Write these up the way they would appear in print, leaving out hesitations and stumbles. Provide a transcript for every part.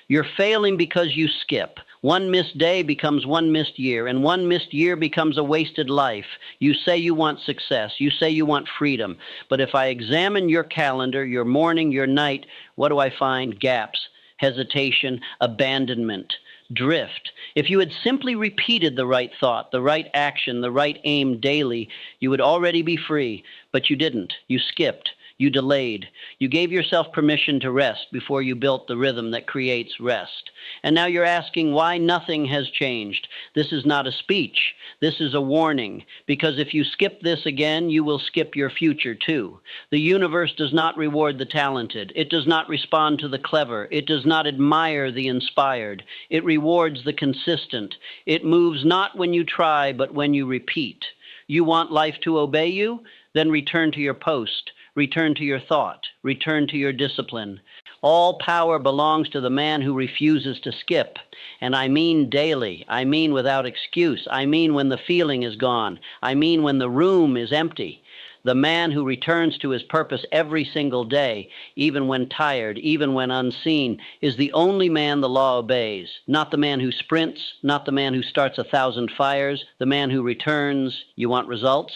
You're failing because you skip. One missed day becomes one missed year, and one missed year becomes a wasted life. You say you want success. You say you want freedom. But if I examine your calendar, your morning, your night, what do I find? Gaps, hesitation, abandonment, drift. If you had simply repeated the right thought, the right action, the right aim daily, you would already be free. But you didn't. You skipped. You delayed. You gave yourself permission to rest before you built the rhythm that creates rest. And now you're asking why nothing has changed. This is not a speech. This is a warning. Because if you skip this again, you will skip your future too. The universe does not reward the talented. It does not respond to the clever. It does not admire the inspired. It rewards the consistent. It moves not when you try, but when you repeat. You want life to obey you? Then return to your post. Return to your thought. Return to your discipline. All power belongs to the man who refuses to skip. And I mean daily. I mean without excuse. I mean when the feeling is gone. I mean when the room is empty. The man who returns to his purpose every single day, even when tired, even when unseen, is the only man the law obeys. Not the man who sprints, not the man who starts 1,000 fires, the man who returns. You want results?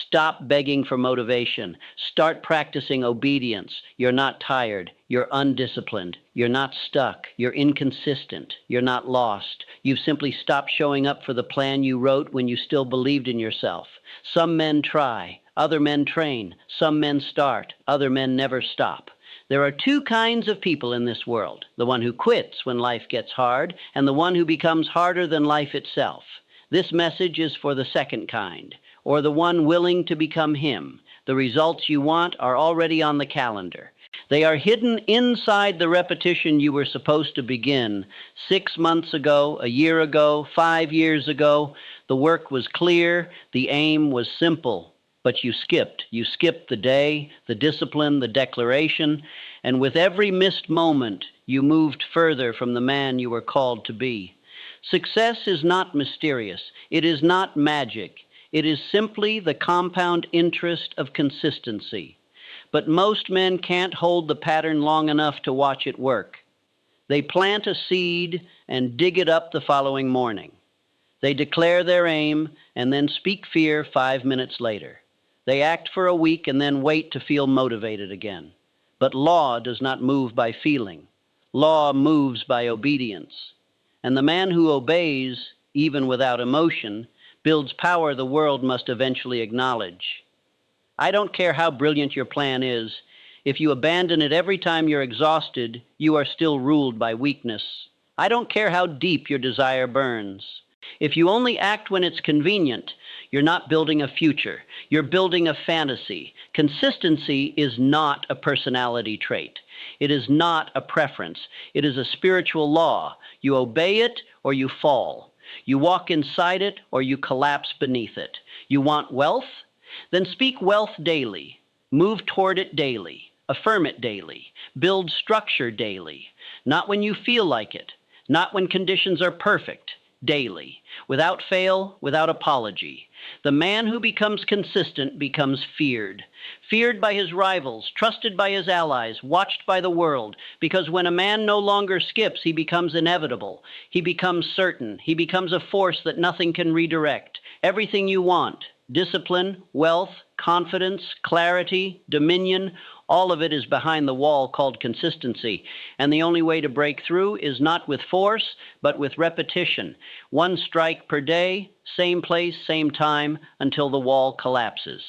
Stop begging for motivation. Start practicing obedience. You're not tired. You're undisciplined. You're not stuck. You're inconsistent. You're not lost. You've simply stopped showing up for the plan you wrote when you still believed in yourself. Some men try. Other men train. Some men start. Other men never stop. There are two kinds of people in this world. The one who quits when life gets hard, and the one who becomes harder than life itself. This message is for the second kind, or the one willing to become him. The results you want are already on the calendar. They are hidden inside the repetition you were supposed to begin 6 months ago, a year ago, 5 years ago. The work was clear. The aim was simple. But you skipped. You skipped the day, the discipline, the declaration, and with every missed moment, you moved further from the man you were called to be. Success is not mysterious. It is not magic. It is simply the compound interest of consistency. But most men can't hold the pattern long enough to watch it work. They plant a seed and dig it up the following morning. They declare their aim and then speak fear 5 minutes later. They act for a week and then wait to feel motivated again. But law does not move by feeling. Law moves by obedience. And the man who obeys, even without emotion, builds power the world must eventually acknowledge. I don't care how brilliant your plan is. If you abandon it every time you're exhausted, you are still ruled by weakness. I don't care how deep your desire burns. If you only act when it's convenient, you're not building a future. You're building a fantasy. Consistency is not a personality trait. It is not a preference. It is a spiritual law. You obey it or you fall. You walk inside it or you collapse beneath it. You want wealth? Then speak wealth daily. Move toward it daily. Affirm it daily. Build structure daily. Not when you feel like it. Not when conditions are perfect. Daily. Without fail, without apology. The man who becomes consistent becomes feared. Feared by his rivals, trusted by his allies, watched by the world. Because when a man no longer skips, he becomes inevitable. He becomes certain. He becomes a force that nothing can redirect. Everything you want, discipline, wealth, confidence, clarity, dominion, all of it is behind the wall called consistency. And the only way to break through is not with force, but with repetition. 1 strike per day, same place, same time, until the wall collapses.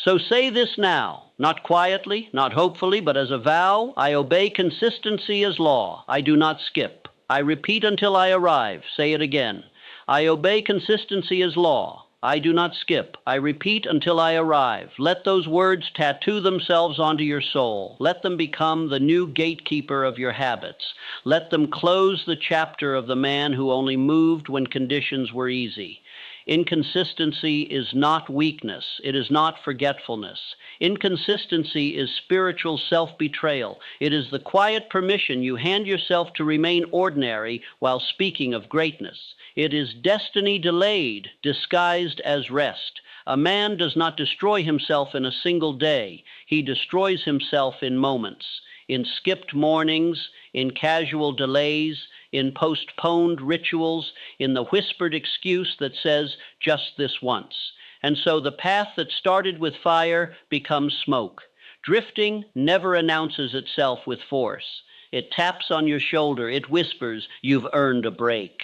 So say this now, not quietly, not hopefully, but as a vow. I obey consistency as law. I do not skip. I repeat until I arrive. Say it again. I obey consistency as law. I do not skip. I repeat until I arrive. Let those words tattoo themselves onto your soul. Let them become the new gatekeeper of your habits. Let them close the chapter of the man who only moved when conditions were easy. Inconsistency is not weakness. It is not forgetfulness. Inconsistency is spiritual self-betrayal. It is the quiet permission you hand yourself to remain ordinary while speaking of greatness. It is destiny delayed, disguised as rest. A man does not destroy himself in a single day. He destroys himself in moments. in skipped mornings, in casual delays, in postponed rituals, in the whispered excuse that says, just this once. And so the path that started with fire becomes smoke. Drifting never announces itself with force. It taps on your shoulder. It whispers, you've earned a break.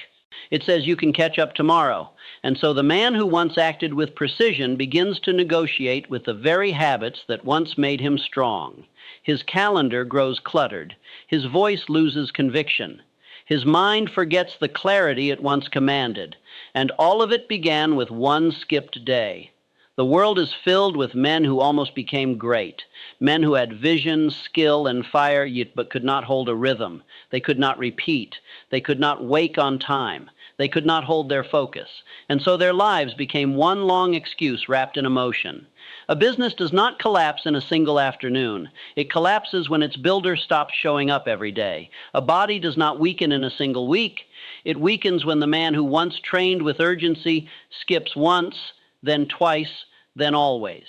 It says you can catch up tomorrow. And so the man who once acted with precision begins to negotiate with the very habits that once made him strong. His calendar grows cluttered. His voice loses conviction. His mind forgets the clarity it once commanded. And all of it began with one skipped day. The world is filled with men who almost became great, men who had vision, skill, and fire, yet but could not hold a rhythm. They could not repeat. They could not wake on time. They could not hold their focus. And so their lives became one long excuse wrapped in emotion. A business does not collapse in a single afternoon. It collapses when its builder stops showing up every day. A body does not weaken in a single week. It weakens when the man who once trained with urgency skips once, then twice, then always.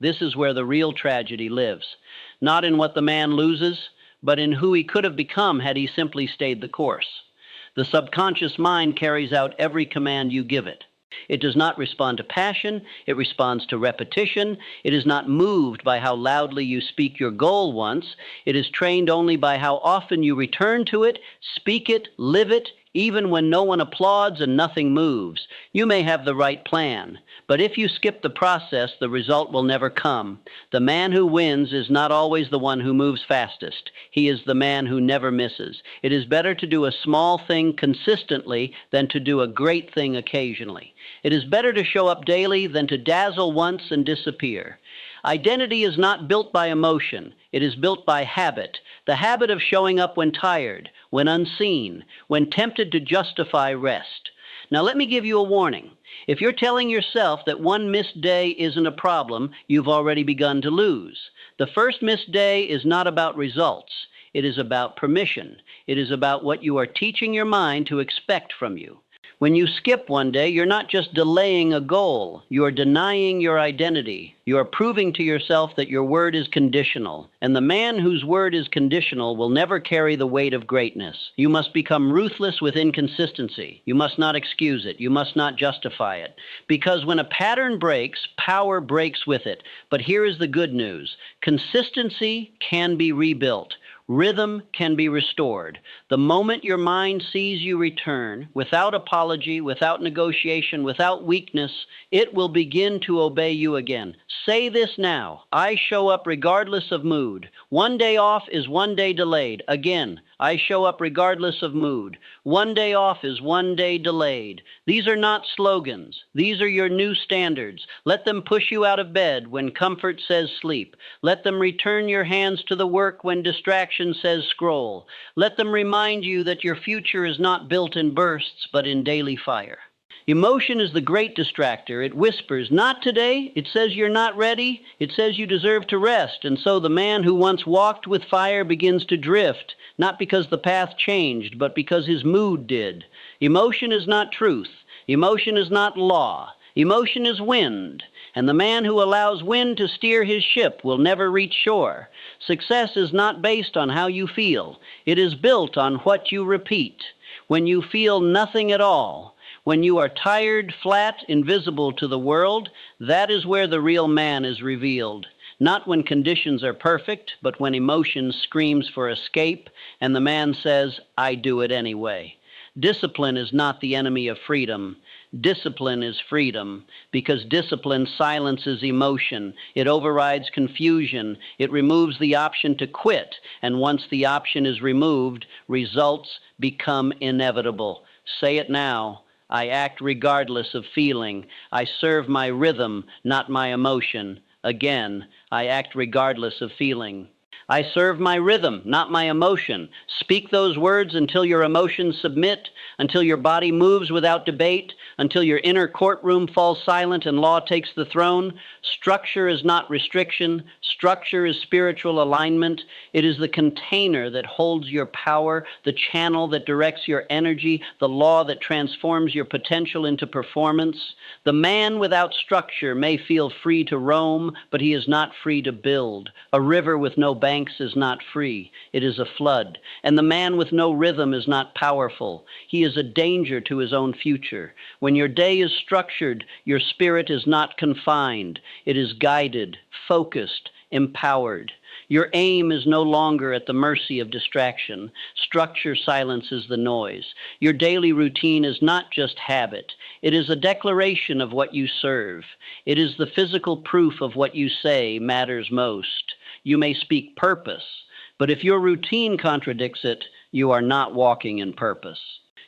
This is where the real tragedy lives, not in what the man loses, but in who he could have become had he simply stayed the course. The subconscious mind carries out every command you give it. It does not respond to passion. It responds to repetition. It is not moved by how loudly you speak your goal once. It is trained only by how often you return to it, speak it, live it, even when no one applauds and nothing moves. You may have the right plan, but if you skip the process, the result will never come. The man who wins is not always the one who moves fastest. He is the man who never misses. It is better to do a small thing consistently than to do a great thing occasionally. It is better to show up daily than to dazzle once and disappear. Identity is not built by emotion. It is built by habit. The habit of showing up when tired, when unseen, when tempted to justify rest. Now let me give you a warning. If you're telling yourself that one missed day isn't a problem, you've already begun to lose. The first missed day is not about results. It is about permission. It is about what you are teaching your mind to expect from you. When you skip one day, you're not just delaying a goal. You're denying your identity. You're proving to yourself that your word is conditional. And the man whose word is conditional will never carry the weight of greatness. You must become ruthless with inconsistency. You must not excuse it. You must not justify it. Because when a pattern breaks, power breaks with it. But here is the good news. Consistency can be rebuilt. Rhythm can be restored. The moment your mind sees you return, without apology, without negotiation, without weakness, it will begin to obey you again. Say this now. I show up regardless of mood. One day off is one day delayed. Again, I show up regardless of mood. One day off is one day delayed. These are not slogans. These are your new standards. Let them push you out of bed when comfort says sleep. Let them return your hands to the work when distraction says scroll. Let them remind you that your future is not built in bursts, but in daily fire. Emotion is the great distractor. It whispers, not today. It says you're not ready. It says you deserve to rest. And so the man who once walked with fire begins to drift, not because the path changed, but because his mood did. Emotion is not truth. Emotion is not law. Emotion is wind. And the man who allows wind to steer his ship will never reach shore. Success is not based on how you feel. It is built on what you repeat. When you feel nothing at all, when you are tired, flat, invisible to the world, that is where the real man is revealed. Not when conditions are perfect, but when emotion screams for escape and the man says, I do it anyway. Discipline is not the enemy of freedom. Discipline is freedom, because discipline silences emotion. It overrides confusion. It removes the option to quit. And once the option is removed, results become inevitable. Say it now. I act regardless of feeling. I serve my rhythm, not my emotion. Again, I act regardless of feeling. I serve my rhythm, not my emotion. Speak those words until your emotions submit, until your body moves without debate, until your inner courtroom falls silent and law takes the throne. Structure is not restriction. Structure is spiritual alignment. It is the container that holds your power, the channel that directs your energy, the law that transforms your potential into performance. The man without structure may feel free to roam, but he is not free to build. A river with no banks banks is not free, it is a flood. And the man with no rhythm is not powerful. He is a danger to his own future. When your day is structured, your spirit is not confined. It is guided, focused, empowered. Your aim is no longer at the mercy of distraction. Structure silences the noise. Your daily routine is not just habit. It is a declaration of what you serve. It is the physical proof of what you say matters most. You may speak purpose, but if your routine contradicts it, you are not walking in purpose.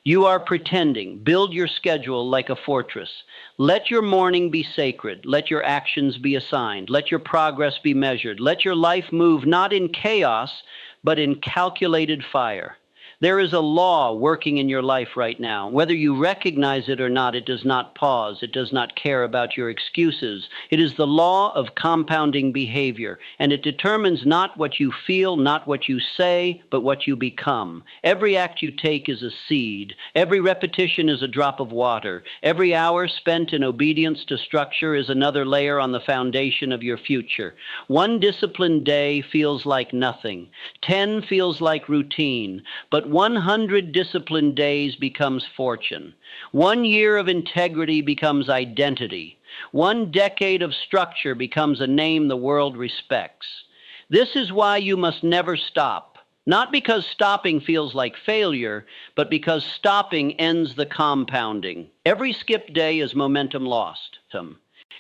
You are pretending. Build your schedule like a fortress. Let your morning be sacred. Let your actions be assigned. Let your progress be measured. Let your life move not in chaos, but in calculated fire. There is a law working in your life right now. Whether you recognize it or not, it does not pause. It does not care about your excuses. It is the law of compounding behavior, and it determines not what you feel, not what you say, but what you become. Every act you take is a seed. Every repetition is a drop of water. Every hour spent in obedience to structure is another layer on the foundation of your future. One disciplined day feels like nothing. 10 feels like routine, but 100 disciplined days becomes fortune. 1 year of integrity becomes identity. 1 decade of structure becomes a name the world respects. This is why you must never stop. Not because stopping feels like failure, but because stopping ends the compounding. Every skipped day is momentum lost.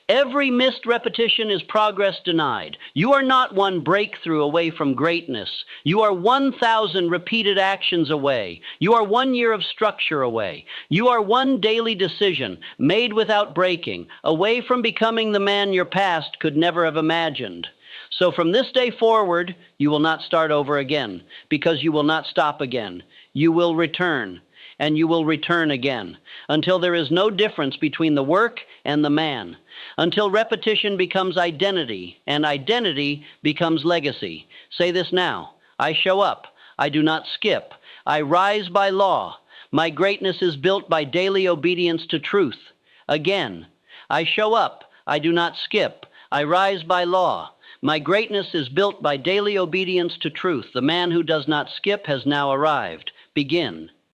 Every missed repetition is progress denied. You are not 1 breakthrough away from greatness. You are 1,000 repeated actions away. You are 1 year of structure away. You are 1 daily decision made without breaking, away from becoming the man your past could never have imagined. So from this day forward, you will not start over again, because you will not stop again. You will return, and you will return again, until there is no difference between the work and the man, until repetition becomes identity, and identity becomes legacy. Say this now: I show up. I do not skip. I rise by law. My greatness is built by daily obedience to truth. Again, I show up. I do not skip. I rise by law. My greatness is built by daily obedience to truth. The man who does not skip has now arrived. Begin.